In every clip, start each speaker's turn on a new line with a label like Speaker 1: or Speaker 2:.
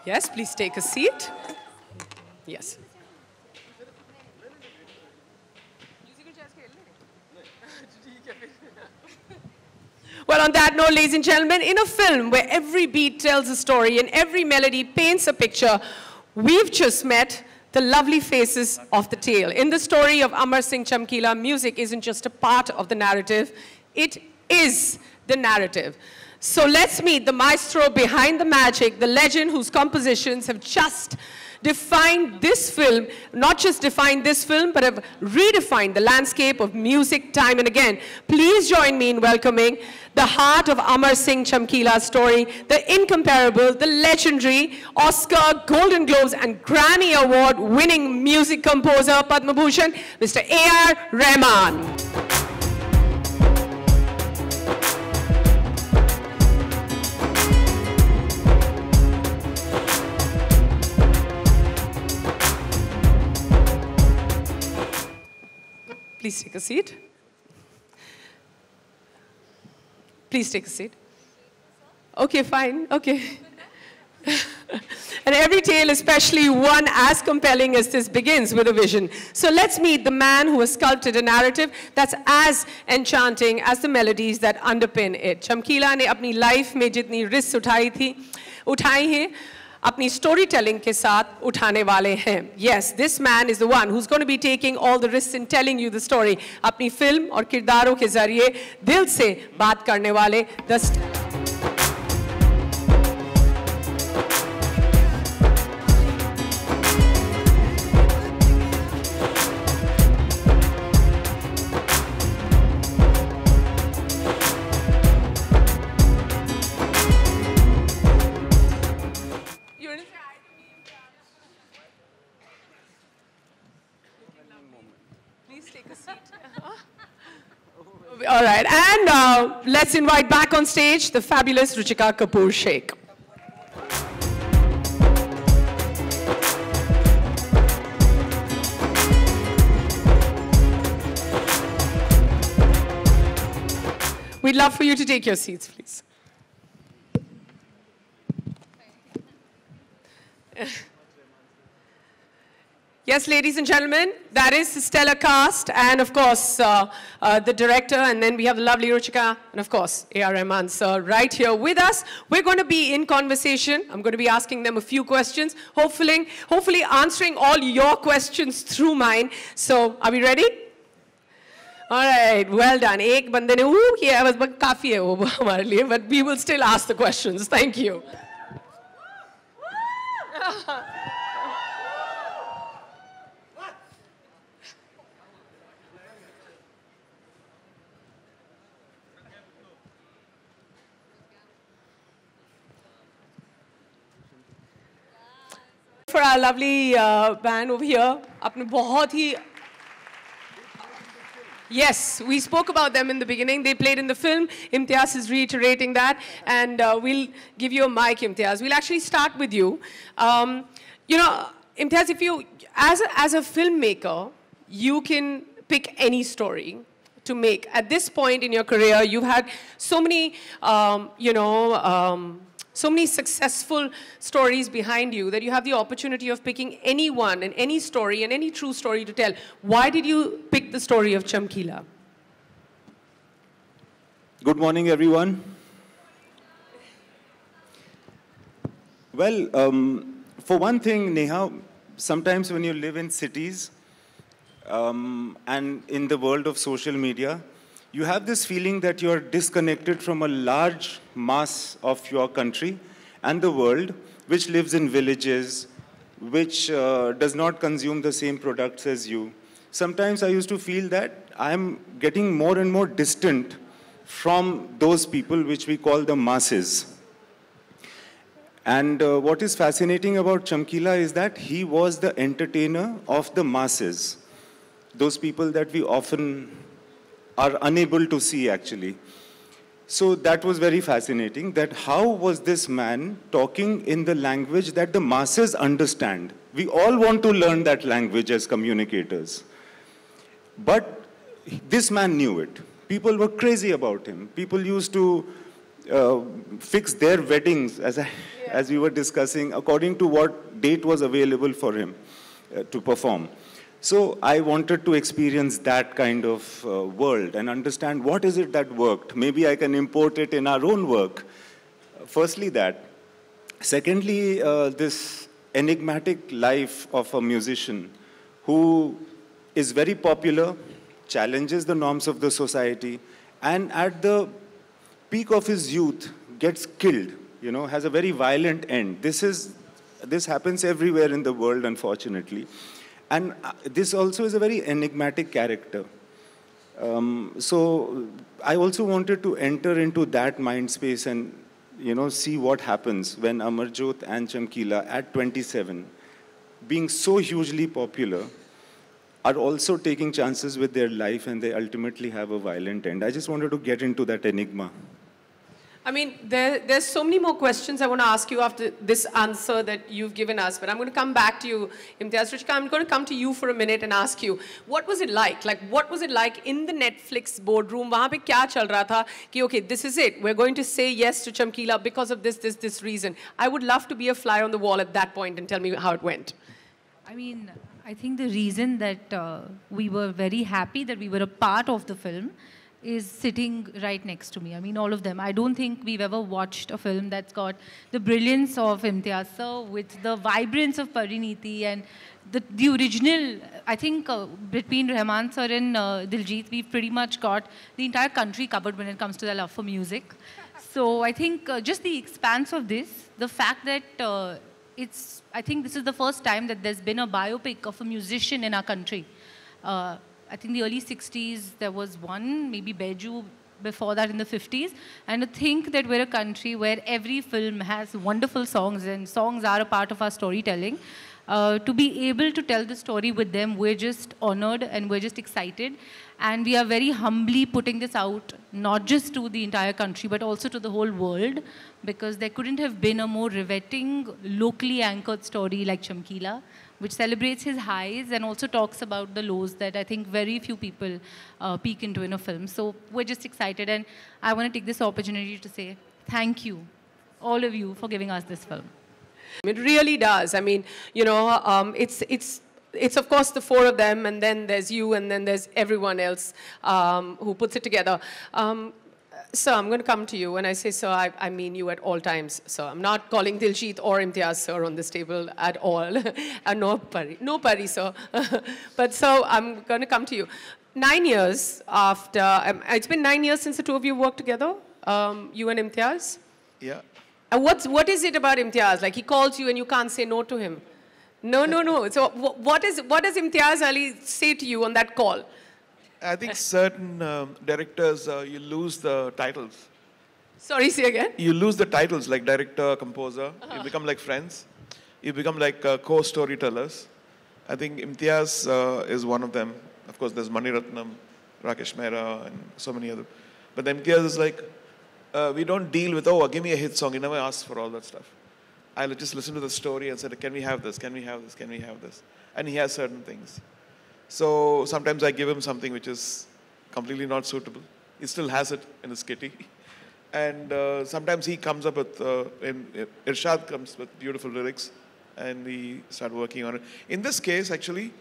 Speaker 1: Yes, please take a seat. Yes. Well, on that note, ladies and gentlemen, in a film where every beat tells a story and every melody paints a picture, we've just met the lovely faces of the tale. In the story of Amar Singh Chamkila, music isn't just a part of the narrative, it is the narrative. So let's meet the maestro behind the magic, the legend whose compositions have just defined this film, not just defined this film, but have redefined the landscape of music time and again. Please join me in welcoming the heart of Amar Singh Chamkila's story, the incomparable, the legendary Oscar, Golden Globes, and Grammy Award winning music composer, Padma Bhushan, Mr. A.R. Rahman. Please take a seat. Please take a seat. Okay, fine, okay. And every tale, especially one as compelling as this, begins with a vision. So let's meet the man who has sculpted a narrative that's as enchanting as the melodies that underpin it. Chamkila ne apni life mein jitni risks uthai hai, अपनी storytelling के साथ उठाने वाले हैं. Yes, this man is the one who's going to be taking all the risks in telling you the story. अपनी film और किरदारों के ज़रिए दिल से बात करने वाले All right, and let's invite back on stage the fabulous Ruchika Kapoor Sheikh. We'd love for you to take your seats, please. Yes, ladies and gentlemen, that is the stellar cast, and of course, the director, and then we have the lovely Ruchika, and of course, A.R. Rahman, sir, right here with us. We're going to be in conversation. I'm going to be asking them a few questions, hopefully answering all your questions through mine. So, are we ready? All right, well done. Ek bande ne kiya hai, bas kafi hai wo hamare liye, but we will still ask the questions. Thank you. For our lovely band over here, apne bahut hi. Yes, we spoke about them in the beginning. They played in the film. Imtiaz is reiterating that, and we'll give you a mic, Imtiaz. We'll actually start with you. You know, Imtiaz, if you, as a filmmaker, you can pick any story to make. At this point in your career, you've had so many, so many successful stories behind you that you have the opportunity of picking anyone and any story and any true story to tell. Why did you pick the story of Chamkila?
Speaker 2: Good morning, everyone. Well, for one thing, Neha, sometimes when you live in cities and in the world of social media, you have this feeling that you're disconnected from a large mass of your country and the world, which lives in villages, which does not consume the same products as you. Sometimes I used to feel that I'm getting more and more distant from those people which we call the masses. And what is fascinating about Chamkila is that he was the entertainer of the masses, those people that we often are unable to see, actually. So that was very fascinating, that how was this man talking in the language that the masses understand? We all want to learn that language as communicators. But this man knew it. People were crazy about him. People used to fix their weddings, as we were discussing, according to what date was available for him to perform. So I wanted to experience that kind of world and understand what is it that worked. Maybe I can import it in our own work. Firstly, that. Secondly, this enigmatic life of a musician who is very popular, challenges the norms of the society, and at the peak of his youth gets killed, you know, has a very violent end. This happens everywhere in the world, unfortunately. And this also is a very enigmatic character. So I also wanted to enter into that mind space and, you know, see what happens when Amarjot and Chamkila at 27, being so hugely popular, are also taking chances with their life and they ultimately have a violent end. I just wanted to get into that enigma.
Speaker 1: I mean, there's so many more questions I want to ask you after this answer that you've given us, but I'm going to come back to you, Imtiaz. Ruchika, I'm going to come to you for a minute and ask you, what was it like? Like, what was it like in the Netflix boardroom? Wahan pe kya chal raha tha ki, okay, this is it. We're going to say yes to Chamkila because of this reason. I would love to be a fly on the wall at that point and tell me how it went.
Speaker 3: I mean, I think the reason that we were very happy that we were a part of the film is sitting right next to me. I mean, all of them. I don't think we've ever watched a film that's got the brilliance of Imtiaz sir with the vibrance of Parineeti and the original. I think between Rahman sir and Diljit, we've pretty much got the entire country covered when it comes to their love for music. So I think just the expanse of this, the fact that I think this is the first time that there's been a biopic of a musician in our country. I think the early 60s, there was one, maybe Beju, before that in the 50s. And to think that we're a country where every film has wonderful songs and songs are a part of our storytelling. To be able to tell the story with them, we're just honored and we're just excited. And we are very humbly putting this out, not just to the entire country, but also to the whole world, because there couldn't have been a more riveting, locally anchored story like Chamkila, which celebrates his highs and also talks about the lows that I think very few people peek into in a film. So we're just excited, and I want to take this opportunity to say thank you, all of you, for giving us this film.
Speaker 1: It really does. I mean, you know, it's of course the four of them, and then there's you, and then there's everyone else who puts it together. Sir, I'm going to come to you. When I say sir, I mean you at all times, sir. I'm not calling Diljit or Imtiaz sir on this table at all. No Pari, sir. But so I'm going to come to you. 9 years after, it's been 9 years since the two of you worked together, you and Imtiaz?
Speaker 4: Yeah.
Speaker 1: And what is it about Imtiaz? Like, he calls you and you can't say no to him. No. So what does Imtiaz Ali say to you on that call?
Speaker 4: I think certain directors, you lose the titles.
Speaker 1: Sorry, say again?
Speaker 4: You lose the titles like director, composer. You become like friends. You become like co-storytellers. I think Imtiaz is one of them. Of course, there's Mani Ratnam, Rakesh Mehra, and so many other. But Imtiaz is like, we don't deal with, oh, give me a hit song. He never asks for all that stuff. I'll just listen to the story and say, can we have this? Can we have this? Can we have this? And he has certain things. So sometimes I give him something which is completely not suitable. He still has it in his kitty. And sometimes he comes up with, Irshad comes with beautiful lyrics, and we start working on it. In this case, actually,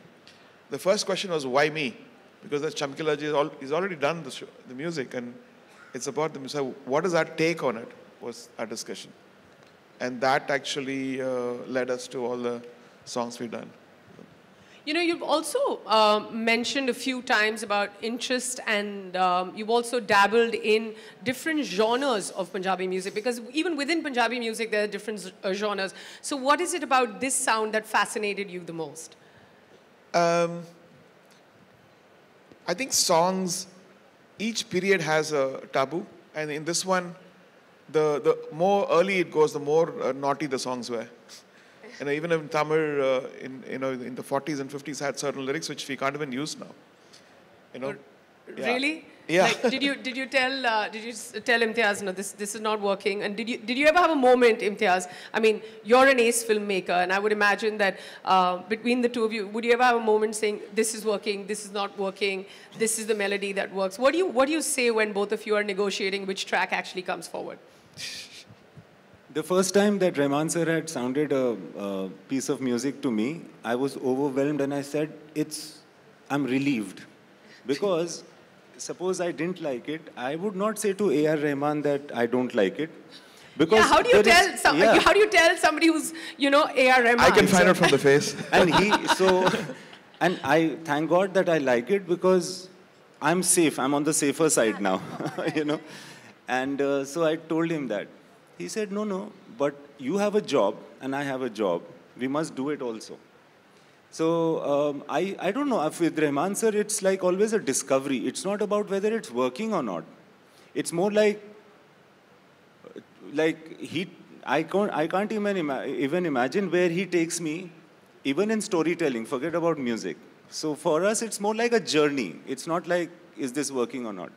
Speaker 4: the first question was, why me? Because that's Chamkila ji, he's already done the music, and it's about the music. What is our take on it, was our discussion. And that actually led us to all the songs we've done.
Speaker 1: You know, you've also mentioned a few times about interest, and you've also dabbled in different genres of Punjabi music, because even within Punjabi music, there are different genres. So what is it about this sound that fascinated you the most?
Speaker 4: I think songs, each period has a taboo. And in this one, the more early it goes, the more naughty the songs were. And even in Tamil, in the 40s and 50s, had certain lyrics which we can't even use now. You know. Yeah.
Speaker 1: Really?
Speaker 4: Yeah.
Speaker 1: Like, did you tell Imtiaz, no, this is not working? And did you ever have a moment, Imtiaz? I mean, you're an ace filmmaker, and I would imagine that between the two of you, would you ever have a moment saying, this is working, this is not working, this is the melody that works? What do you say when both of you are negotiating which track actually comes forward?
Speaker 2: The first time that Rahman sir had sounded a piece of music to me, I was overwhelmed and I said, I'm relieved. Because suppose I didn't like it, I would not say to A.R. Rahman that I don't like it. Because
Speaker 1: how do you tell somebody who's, A.R. Rahman?
Speaker 4: I can find out from the face.
Speaker 2: And I thank God that I like it because I'm safe. I'm on the safer side now, And so I told him that. He said, no, but you have a job and I have a job. We must do it also. So I don't know, with Rahman sir, it's like always a discovery. It's not about whether it's working or not. It's more like I can't even imagine where he takes me, even in storytelling, forget about music. So for us, it's more like a journey. It's not like, is this working or not?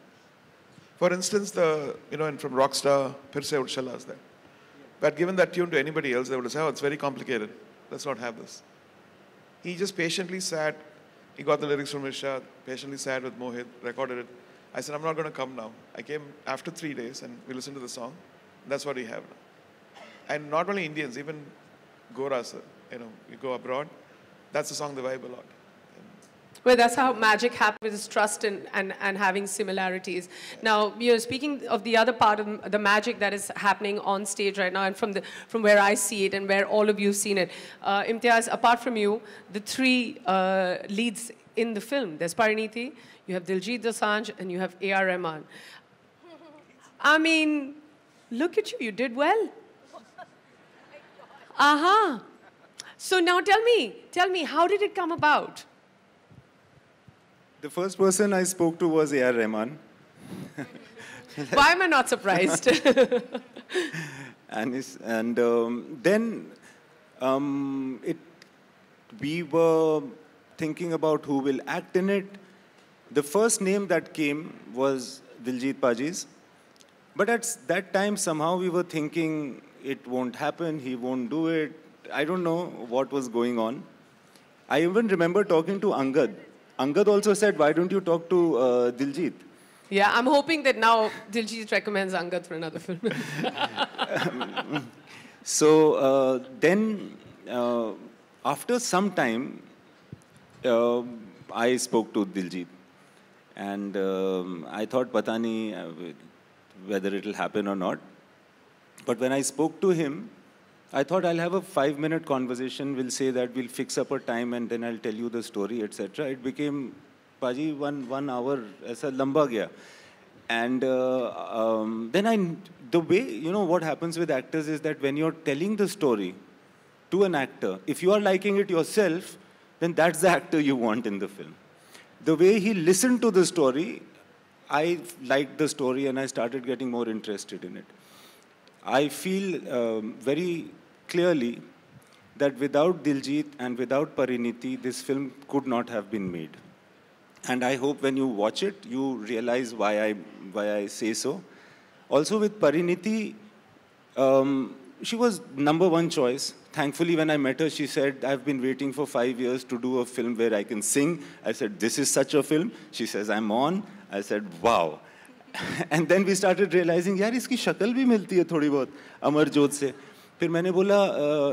Speaker 4: For instance, and from Rockstar, Phir Se Ud Chala is there. But given that tune to anybody else, they would say, oh, it's very complicated. Let's not have this. He just patiently sat. He got the lyrics from Irshad, patiently sat with Mohit, recorded it. I said, I'm not going to come now. I came after 3 days and we listened to the song. That's what we have now. And not only Indians, even Goras, you go abroad, that's the song they vibe a lot.
Speaker 1: Well, that's how magic happens, is trust and having similarities. Now, speaking of the other part of the magic that is happening on stage right now, and from where I see it and where all of you have seen it, Imtiaz, apart from you, the three leads in the film, there's Parineeti, you have Diljit Dosanjh, and you have A.R. Rahman. I mean, look at you, you did well. So now tell me, how did it come about?
Speaker 2: The first person I spoke to was A.R. Rahman.
Speaker 1: Why am I not surprised?
Speaker 2: Then we were thinking about who will act in it. The first name that came was Diljit Paji's. But at that time, somehow we were thinking it won't happen, he won't do it. I don't know what was going on. I even remember talking to Angad. Angad also said, why don't you talk to Diljit?
Speaker 1: Yeah, I'm hoping that now Diljit recommends Angad for another film.
Speaker 2: So then, after some time, I spoke to Diljit. And I thought, pata nahi whether it will happen or not. But when I spoke to him, I thought I'll have a 5-minute conversation. We'll say that we'll fix up a time and then I'll tell you the story, etc. It became, Paji, one hour, aisa lamba gaya. And then the way, what happens with actors is that when you're telling the story to an actor, if you are liking it yourself, then that's the actor you want in the film. The way he listened to the story, I liked the story and I started getting more interested in it. I feel very clearly that without Diljit and without Parineeti, this film could not have been made. And I hope when you watch it, you realize why I say so. Also with Parineeti, she was #1 choice. Thankfully, when I met her, she said, I've been waiting for 5 years to do a film where I can sing. I said, this is such a film. She says, I'm on. I said, wow. And then we started realizing, यार इसकी शक्ल भी मिलती है थोड़ी बहुत अमरजोत से. फिर मैंने बोला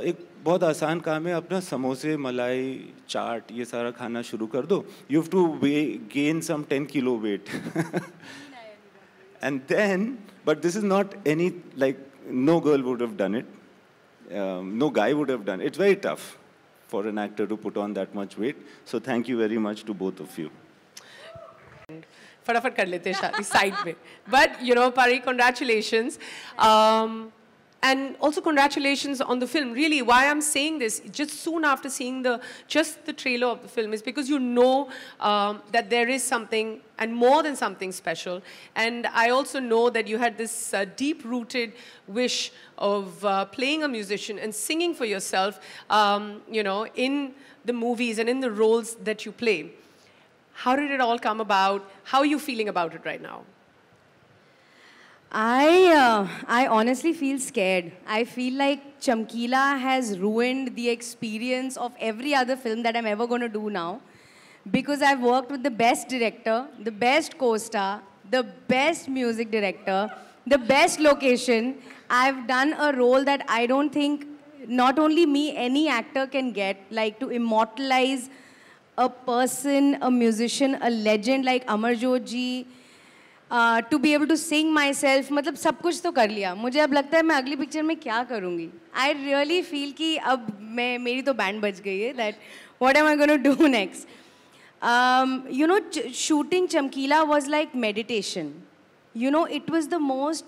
Speaker 2: एक बहुत आसान काम है, अपना समोसे, मलाई, चाट ये सारा खाना शुरू कर दो. You have to gain some 10 kilo weight. And then, but this is not any, like, no girl would have done it. No guy would have done it. It's very tough for an actor to put on that much weight. So thank you very much to both of you.
Speaker 1: फटाफट कर लेते हैं शादी side में. But Pari, congratulations. And also congratulations on the film. Really, why I'm saying this, just soon after seeing just the trailer of the film, is because that there is something, and more than something special. And I also know that you had this deep-rooted wish of playing a musician and singing for yourself, in the movies and in the roles that you play. How did it all come about? How are you feeling about it right now?
Speaker 5: I honestly feel scared. I feel like Chamkila has ruined the experience of every other film that I'm ever going to do now. Because I've worked with the best director, the best co-star, the best music director, the best location. I've done a role that I don't think not only me, any actor can get, like to immortalize a person, a musician, a legend like Amarjot ji, to be able to sing myself, मतलब सब कुछ तो कर लिया. मुझे अब लगता है मैं अगली पिक्चर में क्या करूँगी. I really feel कि अब मेरी तो बैंड बज गई है, that what am I going to do next? You know, shooting Chamkila was like meditation. You know, it was the most,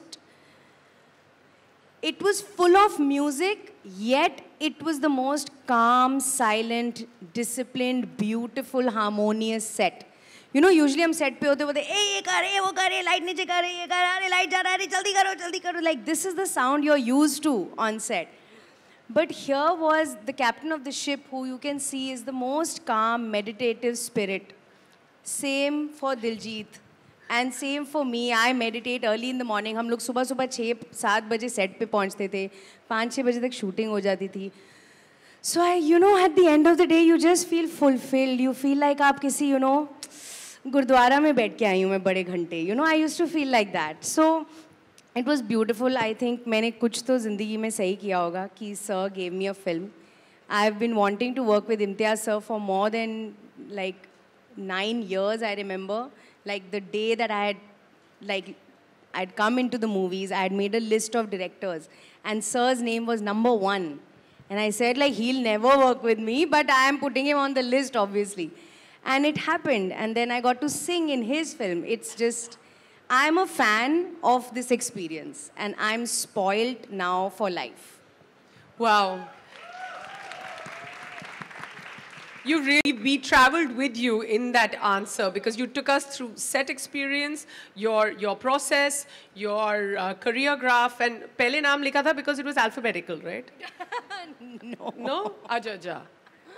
Speaker 5: it was full of music, yet it was the most calm, silent, disciplined, beautiful, harmonious set. You know, usually हम set पे होते होते, ये कर रहे, वो कर रहे, light नीचे कर रहे, ये कर रहे, light जा रहा है, जल्दी करो. Like this is the sound you're used to on set. But here was the captain of the ship, who you can see is the most calm, meditative spirit. Same for Diljit. And same for me. I meditate early in the morning. हम लोग सुबह 6-7 बजे set पे पहुंचते थे. 5-6 बजे तक shooting हो जाती थी. So you know, at the end of the day, you just feel fulfilled. You feel like आप किसी, you know, गुरुद्वारा में बैठ के आई हूँ मैं बड़े घंटे. You know, I used to feel like that. So it was beautiful. I think मैंने कुछ तो ज़िंदगी में सही किया होगा कि sir gave me a film. I've been wanting to work with Imtiaz sir for more than like 9 years, I remember. Like the day that I'd come into the movies, I had made a list of directors and sir's name was number 1. And I said like, he'll never work with me, but I am putting him on the list, obviously. And it happened. And then I got to sing in his film. It's just, I'm a fan of this experience and I'm spoiled now for life.
Speaker 1: Wow. We traveled with you in that answer because you took us through set experience, your process, your career graph, and pehle naam likha tha because it was alphabetical, right?
Speaker 5: No.
Speaker 1: No? Aja.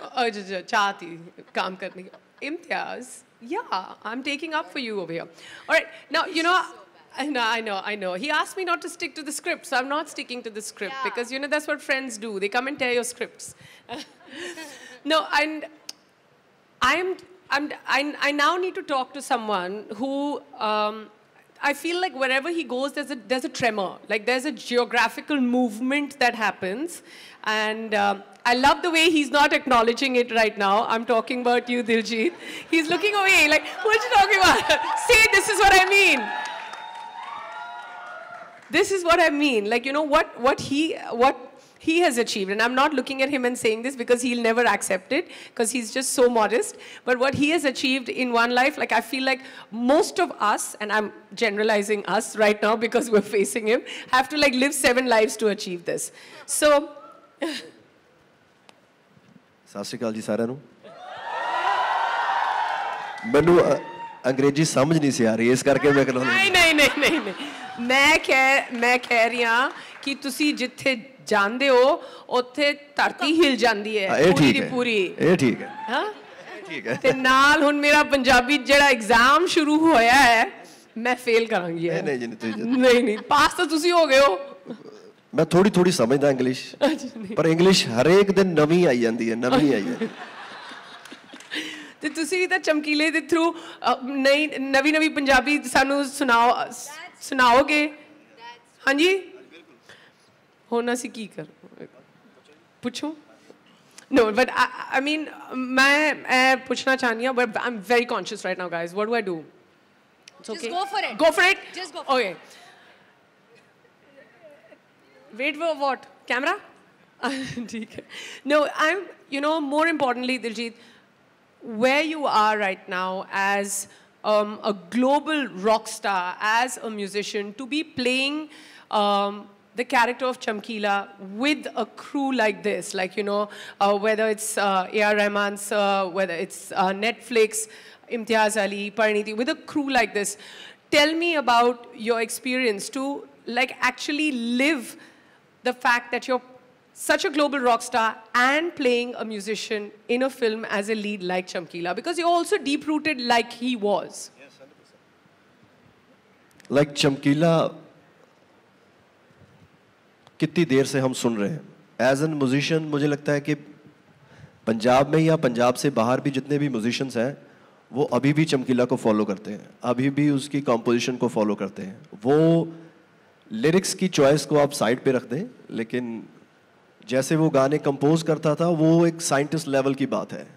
Speaker 1: Chahti kaam karne ki. Imtiaz, yeah, I'm taking up for you over here. All right, now, you know, I know. He asked me not to stick to the script, so I'm not sticking to the script because, you know, that's what friends do. They come and tear your scripts. No, and I now need to talk to someone who, I feel like wherever he goes, there's a tremor. Like there's a geographical movement that happens. And I love the way he's not acknowledging it right now. I'm talking about you, Diljit. He's looking away like, what are you talking about? See, this is what I mean. This is what I mean. Like, you know, what he has achieved. And I'm not looking at him and saying this because he'll never accept it because he's just so modest. But what he has achieved in one life, like I feel like most of us, and I'm generalizing us right now because we're facing him, have to like live 7 lives to achieve this. So...
Speaker 6: ਸਤਿ ਸ਼੍ਰੀ ਅਕਾਲ ਜੀ ਸਾਰਿਆਂ ਨੂੰ ਮੈਨੂੰ ਅੰਗਰੇਜ਼ੀ ਸਮਝ ਨਹੀਂ ਸੀ ਆ ਰਹੀ ਇਸ ਕਰਕੇ ਮੈਂ ਕਹਿੰਦਾ
Speaker 1: ਨਹੀਂ ਮੈਂ ਕਹਿ ਰਹੀ ਹਾਂ ਕਿ ਤੁਸੀਂ ਜਿੱਥੇ ਜਾਂਦੇ ਹੋ ਉੱਥੇ ਧਰਤੀ ਹਿਲ ਜਾਂਦੀ ਹੈ ਪੂਰੀ ਦੀ ਪੂਰੀ
Speaker 6: ਇਹ ਠੀਕ ਹੈ
Speaker 1: ਹਾਂ ਠੀਕ ਹੈ ਤੇ ਨਾਲ ਹੁਣ ਮੇਰਾ ਪੰਜਾਬੀ ਜਿਹੜਾ ਐਗਜ਼ਾਮ ਸ਼ੁਰੂ ਹੋਇਆ ਹੈ ਮੈਂ ਫੇਲ ਕਰਾਂਗੀ ਨਹੀਂ ਪਾਸ ਤਾਂ ਤੁਸੀਂ ਹੋ ਗਏ ਹੋ
Speaker 6: मैं थोड़ी समझदा इंग्लिश पर इंग्लिश हर एक दिन नवी आई जाती है नवी आई है
Speaker 1: ते तुसी भी तो चमकीले दे थ्रू नवी पंजाबी सानू सुनाओगे हाँ जी हुण असीं की कर पुछो No, but I mean मैं पूछना चाहनी हूँ but I'm very conscious right now guys. What do I do? It's okay.
Speaker 5: Just go for it.
Speaker 1: Go for it?
Speaker 5: Just go for
Speaker 1: it. Okay. Wait for what? Camera? No, you know, more importantly, Diljit, where you are right now as a global rock star, as a musician, to be playing the character of Chamkila with a crew like this, like, you know, whether it's A.R. Rahman sir, whether it's Netflix, Imtiaz Ali, Parineeti, with a crew like this, tell me about your experience to, like, actually live the fact that you're such a global rock star and playing a musician in a film as a lead like Chamkila, because you're also deep-rooted like he was.
Speaker 6: Yes, 100%. Like Chamkila, कितनी देर से हम सुन रहे हैं. As a musician, मुझे लगता है कि पंजाब में या पंजाब से बाहर भी जितने भी musicians हैं, वो अभी भी चमकीला को follow करते हैं, अभी भी उसकी composition को follow करते हैं. वो लिरिक्स की चॉइस को आप साइड पे रख दें, लेकिन जैसे वो गाने कंपोज करता था वो एक साइंटिस्ट लेवल की बात है।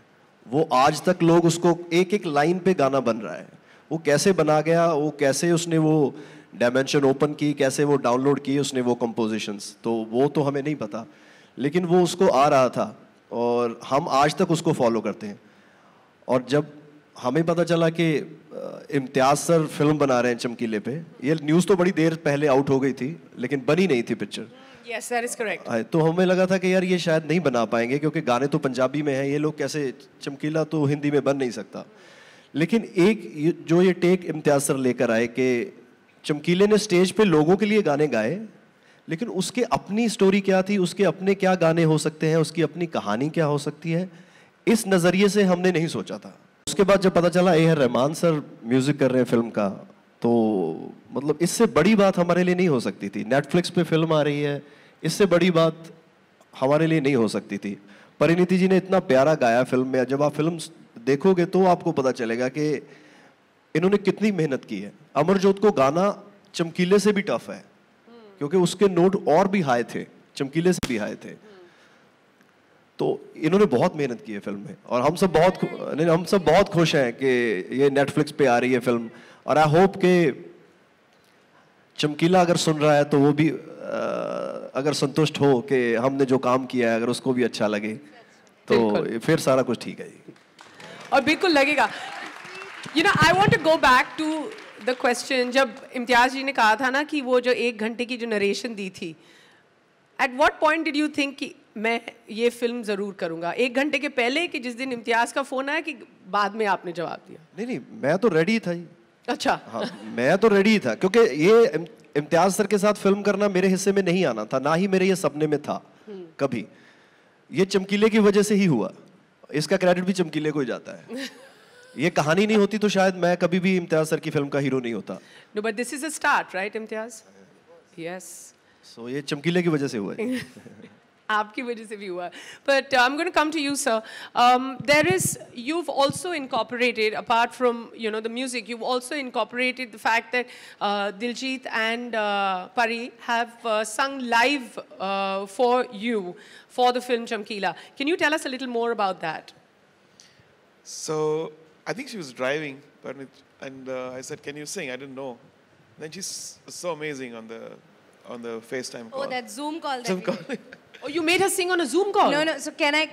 Speaker 6: वो आज तक लोग उसको एक एक लाइन पे गाना बन रहा है। वो कैसे बना गया, वो कैसे उसने वो डायमेंशन ओपन की, कैसे वो डाउनलोड की उसने वो कंपोजिशंस, तो वो तो हमें नहीं पता, लेकिन वो उसको आ रहा था और हम आज तक उसको फॉलो करते हैं। और जब हमें पता चला कि इम्तियाज सर फिल्म बना रहे हैं चमकीले पे, ये न्यूज़ तो बड़ी देर पहले आउट हो गई थी लेकिन बनी नहीं थी picture.
Speaker 1: Yes, that is correct.
Speaker 6: तो हमें लगा था कि यार ये शायद नहीं बना पाएंगे क्योंकि गाने तो पंजाबी में हैं, ये लोग कैसे, चमकीला तो हिंदी में बन नहीं सकता। लेकिन एक जो ये टेक इम्तियाज सर लेकर आए कि चमकीले ने स्टेज पे लोगों के लिए गाने गाए, लेकिन उसके अपनी स्टोरी क्या थी, उसके अपने क्या गाने हो सकते हैं, उसकी अपनी कहानी क्या हो सकती है, इस नज़रिए से हमने नहीं सोचा था। उसके बाद जब पता चला ए रहमान सर म्यूज़िक कर रहे हैं फिल्म का, तो मतलब इससे बड़ी बात हमारे लिए नहीं हो सकती थी। नेटफ्लिक्स पे फिल्म आ रही है, इससे बड़ी बात हमारे लिए नहीं हो सकती थी। परिणीति जी ने इतना प्यारा गाया फिल्म में, जब आप फिल्म देखोगे तो आपको पता चलेगा कि इन्होंने कितनी मेहनत की है। अमरजोत को गाना चमकीले से भी टफ है क्योंकि उसके नोट और भी हाई थे, चमकीले से भी हाई थे। तो इन्होंने बहुत मेहनत की है फिल्म में और हम सब बहुत खुश हैं कि ये नेटफ्लिक्स पे आ रही है फिल्म। और आई होप कि चमकीला अगर सुन रहा है तो वो भी अगर संतुष्ट हो कि हमने जो काम किया है अगर उसको भी अच्छा लगे तो फिर सारा कुछ ठीक है।
Speaker 1: और बिल्कुल लगेगा। You know, I want to go back to the question जब इम्तियाज जी ने कहा था ना कि वो जो 1 घंटे की जो नरेशन दी थी, at what point did you think कि मैं ये फिल्म ज़रूर करूँगा? 1 घंटे के पहले कि जिस दिन इम्तियाज का फ़ोन आया कि बाद में आपने जवाब दिया?
Speaker 6: नहीं, मैं तो रेडी था ही।
Speaker 1: अच्छा।
Speaker 6: हाँ, मैं तो रेडी था क्योंकि ये इम्तियाज सर के साथ फिल्म करना मेरे हिस्से में नहीं आना था, ना ही मेरे ये सपने में था कभी। ये चमकीले की वजह से ही हुआ, इसका क्रेडिट भी चमकीले को ही जाता है। ये कहानी नहीं होती तो शायद मैं कभी भी इम्तियाज सर की फिल्म का हीरो नहीं होता।
Speaker 1: No, but this is a start, right, Imtiaz? Yes.
Speaker 6: So ये चमकीले की वजह से हुआ है।
Speaker 1: आपकी वजह से भी हुआ। But I'm going to come to you, sir. You've also incorporated, apart from the music, you've also incorporated the fact that Diljit and Pari have sung live for you for the film Chamkila. Can you tell us a little more about that?
Speaker 4: So I think she was driving, and I said, "Can you sing?" I didn't know. Then she's so amazing on the FaceTime call.
Speaker 5: Oh, that Zoom call.
Speaker 4: Zoom call.
Speaker 1: Oh, you made her sing on a Zoom call?
Speaker 5: No. So can I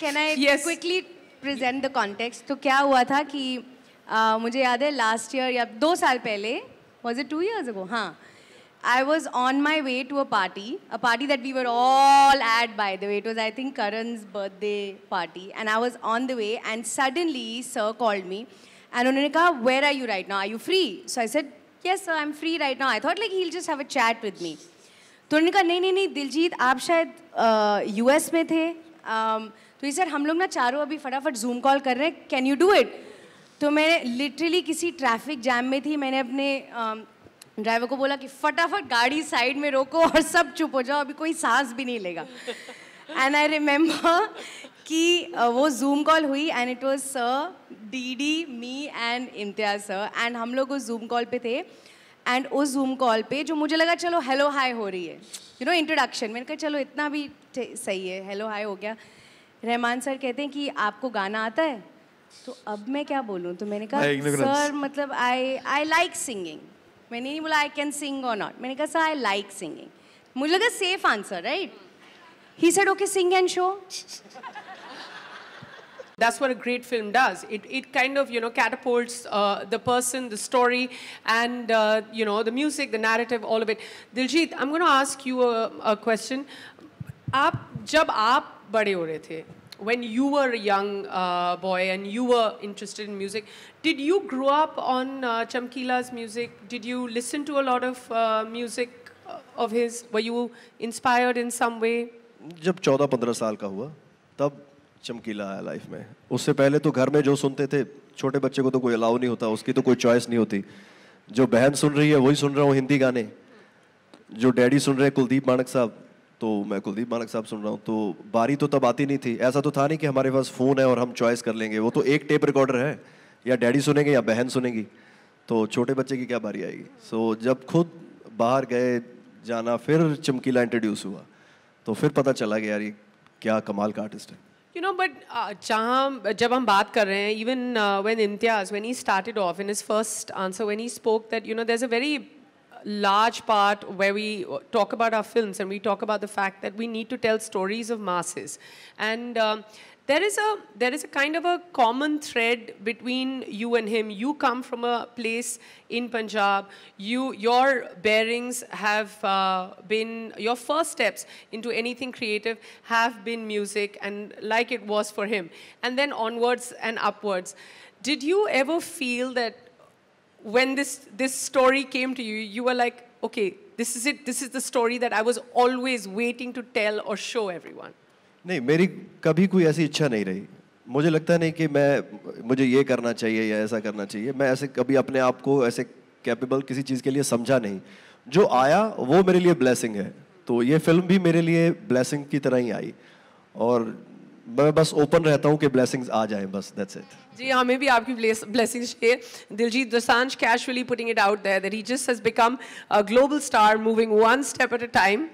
Speaker 1: Yes.
Speaker 5: quickly present the context? तो क्या हुआ था कि मुझे याद है last year या 2 साल पहले, was it 2 years ago? हाँ. I was on my way to a party that we were all at, by the way. It was, I think, Karan's birthday party. And I was on the way, and suddenly, sir called me. And उन्होंने कहा, where are you right now? Are you free? So I said, yes, sir, I'm free right now. I thought, like, he'll just have a chat with me. तो उन्होंने कहा, नहीं, दिलजीत, आप शायद US में थे. तो ये सर, हम लोग ना चारों अभी फटाफट Zoom कॉल कर रहे हैं. Can you do it? तो मैं लिटरली किसी ट्रैफिक जैम में थी. मैंने अपने ड्राइवर को बोला कि फटाफट गाड़ी साइड में रोको और सब चुप हो जाओ, अभी कोई सांस भी नहीं लेगा. एंड आई रिमेम्बर कि वो जूम कॉल हुई and it was sir, DD, me and Imtiaz sir. And हम लोग उस जूम कॉल पे थे. एंड उस जूम कॉल पे जो मुझे लगा चलो हेलो हाय हो रही है, इंट्रोडक्शन. मैंने कहा चलो इतना भी सही है, हेलो हाय हो गया. रहमान सर कहते हैं कि आपको गाना आता है. तो अब मैं क्या बोलूँ, तो मैंने कहा सर मतलब आई लाइक सिंगिंग. मैंने नहीं बोला आई कैन सिंग और नॉट. मैंने कहा सर आई लाइक सिंगिंग. मुझे लगा safe answer, right? He said okay, sing and show.
Speaker 1: That's what a great film does. It kind of, catapults the person, the story, and, the music, the narrative, all of it. Diljit, I'm going to ask you a question. जब आप बड़े हो रहे थे, when you were a young boy and you were interested in music, did you grow up on Chamkila's music? Did you listen to a lot of music of his? Were you inspired in some way?
Speaker 6: जब 14-15 साल का हुआ तब चमकीला आया life में. उससे पहले तो घर में जो सुनते थे, छोटे बच्चे को तो कोई अलाउ नहीं होता, उसकी तो कोई चॉइस नहीं होती. जो बहन सुन रही है वही सुन रहा हूँ हिंदी गाने. जो डैडी सुन रहे हैं कुलदीप मानक साहब, तो मैं कुलदीप मानक साहब सुन रहा हूँ. तो बारी तो तब आती नहीं थी. ऐसा तो था नहीं कि हमारे पास फ़ोन है और हम चॉइस कर लेंगे. वो तो एक टेप रिकॉर्डर है, या डैडी सुनेंगे या बहन सुनेगी. तो छोटे बच्चे की क्या बारी आएगी. सो जब खुद बाहर गए, जाना, फिर चमकीला इंट्रोड्यूस हुआ, तो फिर पता चला कि यार ये क्या कमाल का आर्टिस्ट है.
Speaker 1: You know, but जब हम बात कर रहे हैं, even when Imtiaz, when he started off in his first answer, when he spoke that, you know, there's a very large part where we talk about our films and we talk about the fact that we need to tell stories of masses. And there is a kind of a common thread between you and him. You come from a place in Punjab. Your bearings have been, your first steps into anything creative have been music, and like it was for him. And then onwards and upwards. Did you ever feel that when this story came to you, you were like, okay, this is it, this is the story that I was always waiting to tell or show everyone?
Speaker 6: नहीं, मेरी कभी कोई ऐसी इच्छा नहीं रही. मुझे लगता नहीं कि मुझे ये करना चाहिए या ऐसा करना चाहिए. मैं ऐसे कभी अपने आप को ऐसे कैपेबल किसी चीज़ के लिए समझा नहीं. जो आया वो मेरे लिए ब्लेसिंग है. तो ये फिल्म भी मेरे लिए ब्लेसिंग की तरह ही आई, और मैं बस ओपन रहता हूँ कि ब्लेसिंग्स आ जाएं, बस दैट्स इट.
Speaker 1: जी, हमें भी आपकी blessings चाहिए. Diljit Dosanjh casually putting it out there that he just has become a global star, moving one step at a time,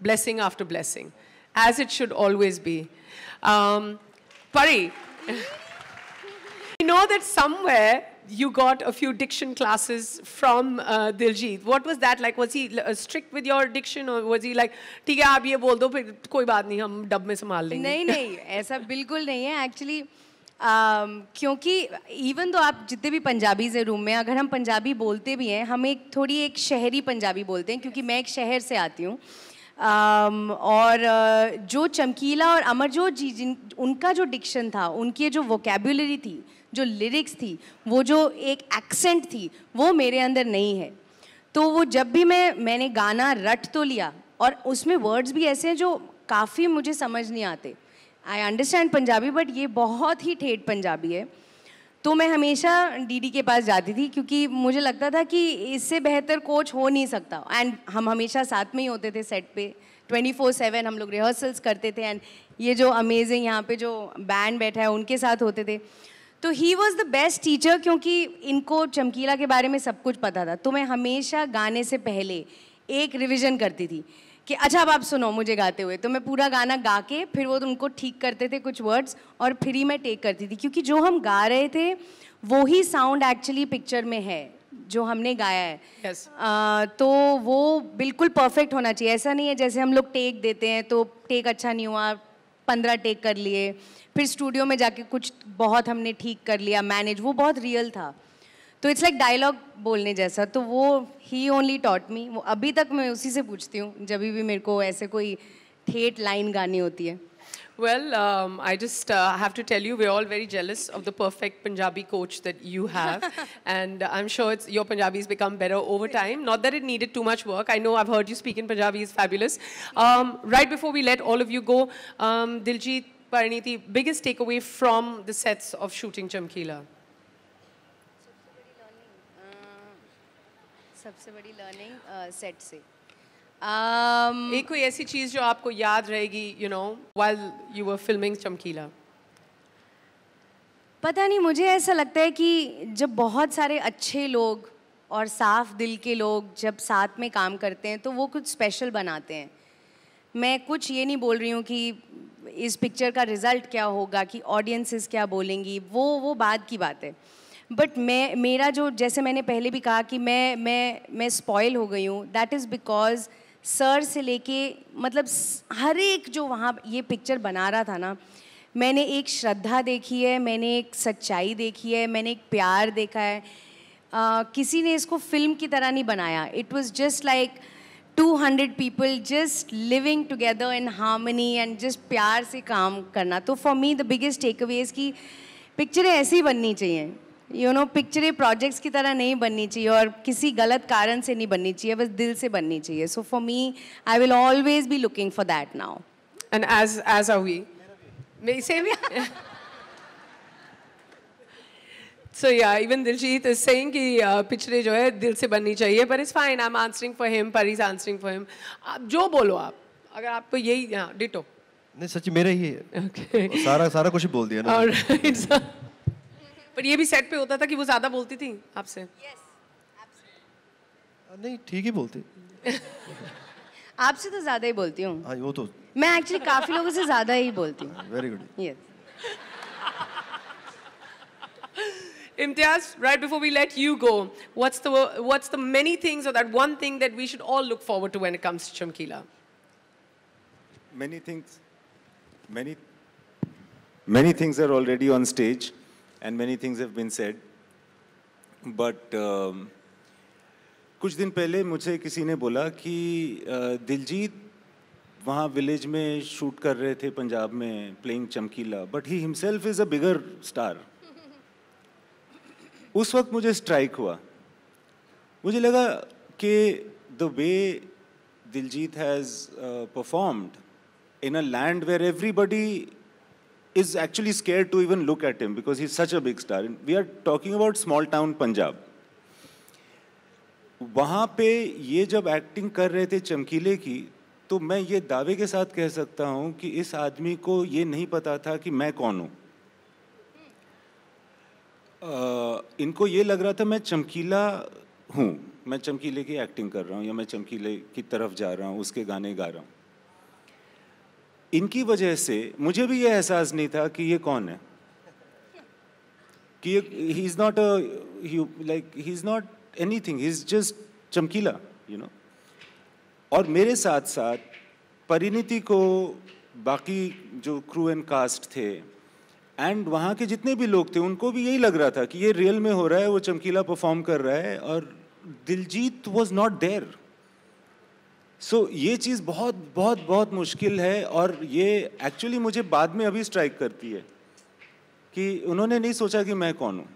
Speaker 1: blessing after blessing, as it should always be. Pari, you know that somewhere you got a few diction classes from Diljit. What was that like? Was he strict with your diction, or was he like, ठीक है आप ये बोल दो फिर कोई बात नहीं हम डब में संभाल लेंगे?
Speaker 5: नहीं नहीं, ऐसा बिल्कुल नहीं है एक्चुअली. क्योंकि इवन तो आप जितने भी पंजाबीज़ हैं रूम में, अगर हम पंजाबी बोलते भी हैं, हम एक शहरी पंजाबी बोलते हैं, क्योंकि मैं एक शहर से आती हूँ. और जो चमकीला और अमरजोत जी उनका जो डिक्शन था, उनकी जो वोकेबुलरी थी, जो लिरिक्स थी, वो जो एक एक्सेंट थी, वो मेरे अंदर नहीं है. तो वो जब भी मैंने गाना रट तो लिया, और उसमें वर्ड्स भी ऐसे हैं जो काफ़ी मुझे समझ नहीं आते. आई अंडरस्टैंड पंजाबी, बट ये बहुत ही ठेठ पंजाबी है. तो मैं हमेशा डीडी के पास जाती थी, क्योंकि मुझे लगता था कि इससे बेहतर कोच हो नहीं सकता. एंड हम हमेशा साथ में ही होते थे सेट पे, 24/7 हम लोग रिहर्सल्स करते थे. एंड ये जो अमेजिंग यहाँ पे जो बैंड बैठा है उनके साथ होते थे. तो he was the best teacher, क्योंकि इनको चमकीला के बारे में सब कुछ पता था. तो मैं हमेशा गाने से पहले एक रिविज़न करती थी कि अच्छा अब आप सुनो मुझे गाते हुए. तो मैं पूरा गाना गा के फिर वो उनको ठीक करते थे कुछ वर्ड्स, और फिर ही मैं टेक करती थी, क्योंकि जो हम गा रहे थे वो ही साउंड एक्चुअली पिक्चर में है जो हमने गाया है.
Speaker 1: yes.
Speaker 5: तो वो बिल्कुल परफेक्ट होना चाहिए. ऐसा नहीं है जैसे हम लोग टेक देते हैं तो टेक अच्छा नहीं हुआ, 15 टेक कर लिए, फिर स्टूडियो में जाके कुछ बहुत हमने ठीक कर लिया, मैनेज, वो बहुत रियल था. तो इट्स लाइक डायलॉग बोलने जैसा. तो वो ही ओनली टॉट मी. वो अभी तक मैं उसी से पूछती हूँ जब भी मेरे को ऐसे कोई ठेठ लाइन गानी होती है.
Speaker 1: Well, I just have to tell you, we're all very jealous of the perfect Punjabi coach that you have. And I'm sure your Punjabi has become better over time. Not that it needed too much work. I know I've heard you speak in Punjabi, it's fabulous. Right before we let all of you go, Diljit, Parineeti, biggest takeaway from the sets of shooting Chamkila?
Speaker 5: सबसे बड़ी learning set से
Speaker 1: एक कोई ऐसी चीज़ जो आपको याद रहेगी, you know, while you were filming Chamkila?
Speaker 5: पता नहीं, मुझे ऐसा लगता है कि जब बहुत सारे अच्छे लोग और साफ दिल के लोग जब साथ में काम करते हैं तो वो कुछ स्पेशल बनाते हैं. मैं कुछ ये नहीं बोल रही हूँ कि इस पिक्चर का रिज़ल्ट क्या होगा, कि ऑडियंसेस क्या बोलेंगी, वो बाद की बात है. बट मेरा जो, जैसे मैंने पहले भी कहा कि मैं स्पॉइल हो गई हूँ, दैट इज़ बिकॉज सर से लेके मतलब हर एक जो वहाँ ये पिक्चर बना रहा था ना, मैंने एक श्रद्धा देखी है, मैंने एक सच्चाई देखी है, मैंने एक प्यार देखा है. किसी ने इसको फिल्म की तरह नहीं बनाया. It was just like 200 people just living together in harmony and just प्यार से काम करना. तो for me the biggest take away is कि पिक्चरें ऐसी बननी चाहिए. पिक्चरें प्रोजेक्ट्स की तरह नहीं बननी चाहिए और किसी गलत कारण से नहीं बननी चाहिए, बस दिल से बननी चाहिए. So for me I will always be looking for that now.
Speaker 1: And as are we. Same. So yeah, even Diljit is saying कि पिक्चरें जो है दिल से बननी चाहिए, but it's fine. I'm answering for him, Pari's answering for him. आप जो बोलो आप, अगर आपको यही डिटो.
Speaker 6: नहीं सच्ची मेरा ही है. Okay. सारा कुछ बोल दिया ना.
Speaker 1: Alright. पर ये भी सेट पे होता था कि वो ज़्यादा बोलती थी आपसे.
Speaker 5: Yes,
Speaker 6: नहीं ठीक ही बोलती.
Speaker 5: आपसे तो ज़्यादा ही बोलती हूँ.
Speaker 6: हाँ वो तो.
Speaker 5: मैं एक्चुअली काफ़ी लोगों से ज़्यादा ही बोलती हूँ.
Speaker 6: Very good.
Speaker 5: Yes.
Speaker 1: Imtiaz, right before we let you go, what's the many things or that one thing that we should all look forward to when it comes to Chamkila?
Speaker 2: Many things are already on stage, and many things have been said. But कुछ दिन पहले मुझे किसी ने बोला कि दिलजीत वहाँ village में शूट कर रहे थे पंजाब में playing चमकीला, but he himself is a bigger star. उस वक्त मुझे स्ट्राइक हुआ. मुझे लगा कि the way Diljit has performed in a land where everybody is actually scared to even look at him because he's such a big star. And we are talking about small town Punjab. वहाँ पे ये जब acting कर रहे थे चमकीले की, तो मैं ये दावे के साथ कह सकता हूँ कि इस आदमी को ये नहीं पता था कि मैं कौन हूँ. इनको ये लग रहा था मैं चमकीला हूँ, मैं चमकीले की एक्टिंग कर रहा हूँ या मैं चमकीले की तरफ जा रहा हूँ, उसके गाने गा रहा हूँ. इनकी वजह से मुझे भी ये एहसास नहीं था कि ये कौन है, कि he is not anything, he is just चमकीला, you know. और मेरे साथ साथ परिणीति को, बाकी जो क्रू एंड कास्ट थे एंड वहाँ के जितने भी लोग थे, उनको भी यही लग रहा था कि ये रियल में हो रहा है, वो चमकीला परफॉर्म कर रहा है, और दिलजीत वॉज नॉट देयर. सो ये चीज़ बहुत बहुत बहुत मुश्किल है, और ये एक्चुअली मुझे बाद में अभी स्ट्राइक करती है कि उन्होंने नहीं सोचा कि मैं कौन हूँ.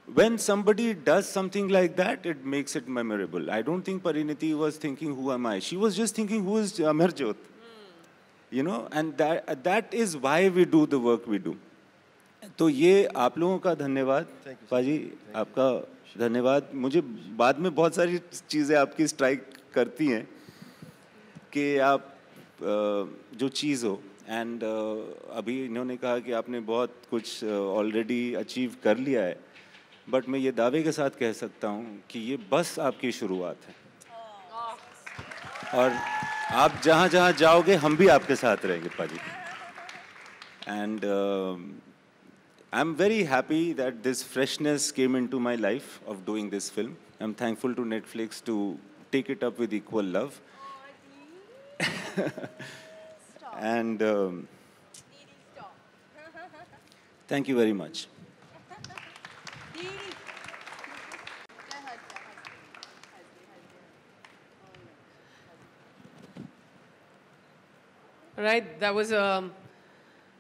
Speaker 2: When somebody does something like that, it makes it memorable. I don't think Parineeti was thinking, who am I? She was just thinking, who is Amarjot? You know, and that is why we do the work we do. तो ये आप लोगों का धन्यवाद, पाजी आपका धन्यवाद. मुझे बाद में बहुत सारी चीज़ें आपकी स्ट्राइक करती हैं कि आप जो चीज़ हो, एंड अभी इन्होंने कहा कि आपने बहुत कुछ ऑलरेडी अचीव कर लिया है, बट मैं ये दावे के साथ कह सकता हूँ कि ये बस आपकी शुरुआत है, और आप जहाँ जहाँ जाओगे हम भी आपके साथ रहेंगे पाजी. And I am very happy that this freshness came into my life of doing this film. I am thankful to Netflix to take it up with equal love. And thank you very much.
Speaker 1: All right, that was a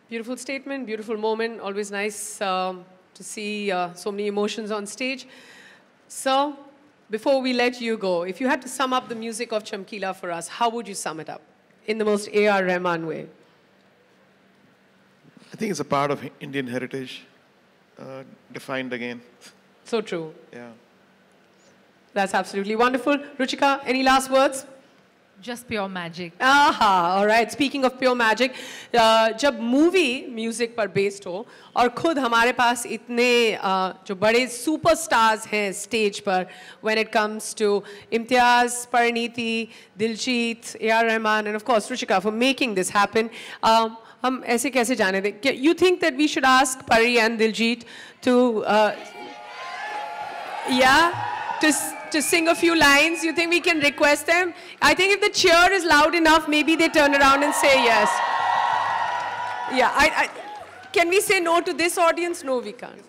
Speaker 1: beautiful statement, beautiful moment. Always nice to see so many emotions on stage. So, before we let you go, if you had to sum up the music of Chamkila for us, how would you sum it up in the most A.R. Rahman way?
Speaker 4: I think it's a part of Indian heritage, defined again.
Speaker 1: So true.
Speaker 4: Yeah.
Speaker 1: That's absolutely wonderful. Ruchika, any last words?
Speaker 3: Just pure magic.
Speaker 1: Aha, all right. Speaking of pure magic, जब movie music पर based हो और खुद हमारे पास इतने जो बड़े superstars हैं स्टेज पर, when it comes to Imtiaz, Parineeti, Diljit, A.R. Rahman, and of course Ruchika for making this happen. हम ऐसे कैसे जाने दें? You think that we should ask Pari and Diljit to, to sing a few lines? You think we can request them? I think if the cheer is loud enough, maybe they turn around and say yes. Yeah, can we say no to this audience? No, we can't.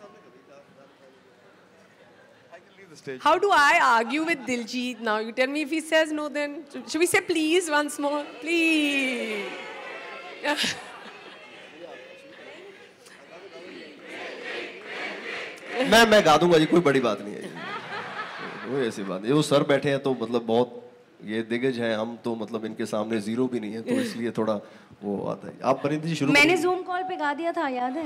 Speaker 4: I can leave the stage.
Speaker 1: How do I argue with Diljit now? You tell me if he says no, then should we say please once more? Please.
Speaker 6: मैं गा दूंगा जी, कोई बड़ी बात नहीं है. वो ऐसी बात है, वो सर बैठे हैं तो मतलब बहुत ये दिग्गज हैं, हम तो मतलब इनके सामने जीरो भी नहीं है, तो इसलिए थोड़ा वो आता है. आप परिणीती जी शुरू.
Speaker 5: मैंने जूम कॉल पे गा दिया था, याद है?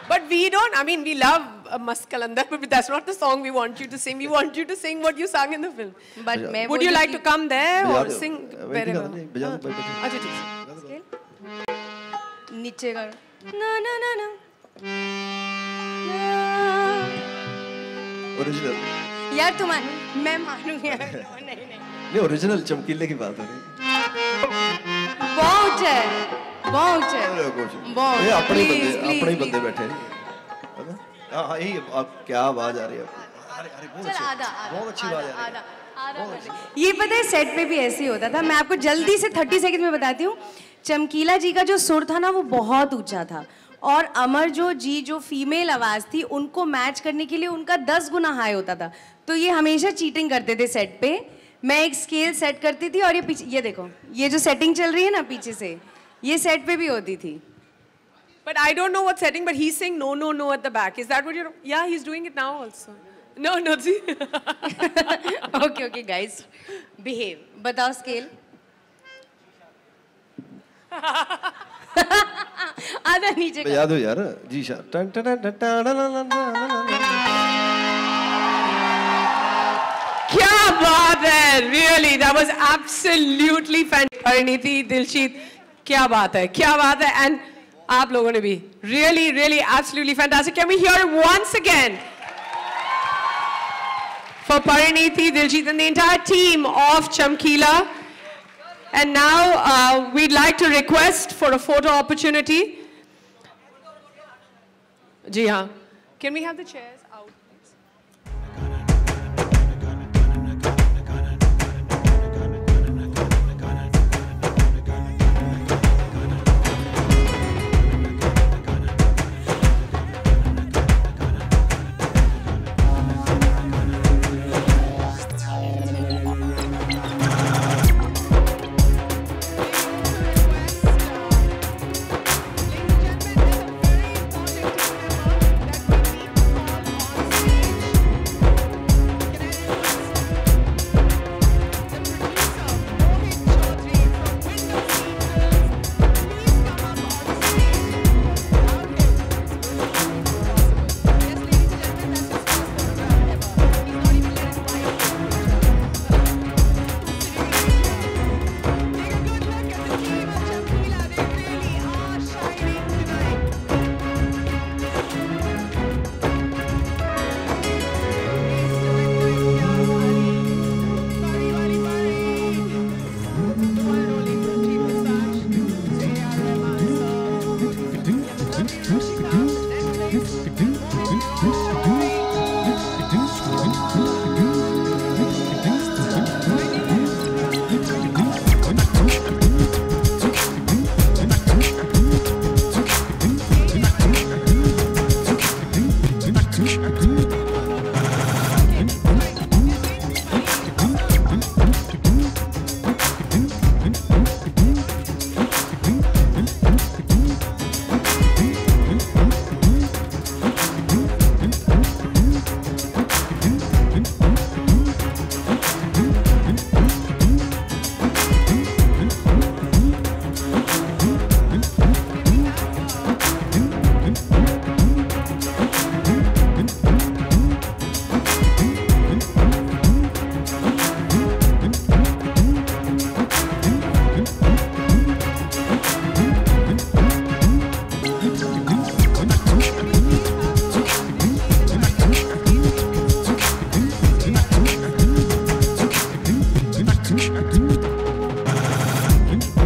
Speaker 1: But we don't, I mean, we love Mast Kalandar, but that's not the song we want you to sing. We want you to sing what you sang in the film.
Speaker 5: But
Speaker 1: would you like to come there or sing wherever?
Speaker 6: अच्छा
Speaker 1: ठीक है.
Speaker 5: नीचे कर. ना ना ना ना.
Speaker 6: Original.
Speaker 5: यार तुम मैं मानूंगी. नहीं नहीं.
Speaker 6: नहीं ओरिजिनल चमकीले की बात हो रही।
Speaker 5: बहुत है, बहुत है, बहुत।
Speaker 6: ये अपने ही बंदे बैठे हैं। हाँ यही क्या आवाज आ रही है। अरे बहुत अच्छी आवाज आ रही है।
Speaker 5: ये पता है सेट पे भी ऐसे ही होता था। मैं आपको जल्दी से 30 सेकंड में बताती हूँ। चमकीला जी का जो सुर था ना वो बहुत ऊंचा था और अमर जो फीमेल आवाज थी उनको मैच करने के लिए उनका 10 गुना हाई होता था। तो ये हमेशा चीटिंग करते थे सेट पे। मैं एक स्केल सेट करती थी और ये पीछे, ये देखो ये जो सेटिंग चल रही है ना पीछे से, ये सेट पे भी होती थी।
Speaker 1: But I don't know what setting, but he's saying no, no, no at the back. Is that what you're... Yeah, he's doing it now also. No, no, see?
Speaker 5: Okay, guys. Behave. बताओ scale. आधा नीचे का।
Speaker 6: याद हो यार जी शाह।
Speaker 1: क्या बात है, really, that was absolutely fantastic. Parineeti, Diljit, क्या बात है, and आप लोगों ने भी really absolutely fantastic. Can we hear it once again for Parineeti, Diljit and the entire team of Chamkila. And now we'd like to request for a photo opportunity. Ji haan. Can we have the chairs out?